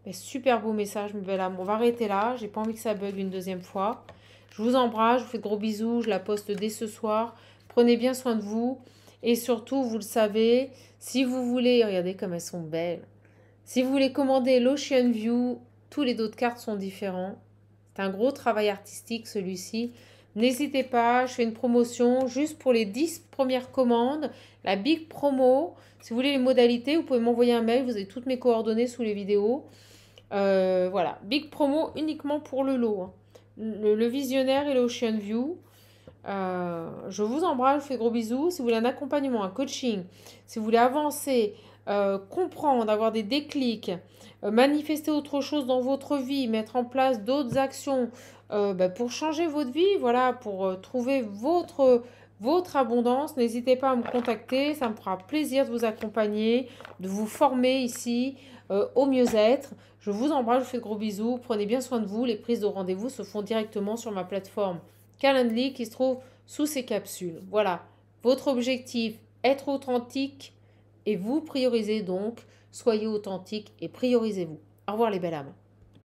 Mais super beau message, mes belles âmes. On va arrêter là. J'ai pas envie que ça bug une deuxième fois. Je vous embrasse, je vous fais de gros bisous. Je la poste dès ce soir. Prenez bien soin de vous. Et surtout, vous le savez, si vous voulez, regardez comme elles sont belles. Si vous voulez commander l'Ocean View, tous les dos de cartes sont différents. C'est un gros travail artistique celui-ci. N'hésitez pas, je fais une promotion juste pour les 10 premières commandes. La big promo. Si vous voulez les modalités, vous pouvez m'envoyer un mail. Vous avez toutes mes coordonnées sous les vidéos. Voilà, big promo uniquement pour le lot. Hein. Le visionnaire et l'Ocean View. Je vous embrasse, je vous fais gros bisous. Si vous voulez un accompagnement, un coaching, si vous voulez avancer, comprendre, avoir des déclics, manifester autre chose dans votre vie, mettre en place d'autres actions pour changer votre vie, voilà, pour trouver votre abondance, n'hésitez pas à me contacter. Ça me fera plaisir de vous accompagner, de vous former ici au mieux-être. Je vous embrasse, je vous fais de gros bisous. Prenez bien soin de vous. Les prises de rendez-vous se font directement sur ma plateforme Calendly qui se trouve sous ces capsules. Voilà, votre objectif, être authentique et vous priorisez donc. Soyez authentique et priorisez-vous. Au revoir les belles âmes.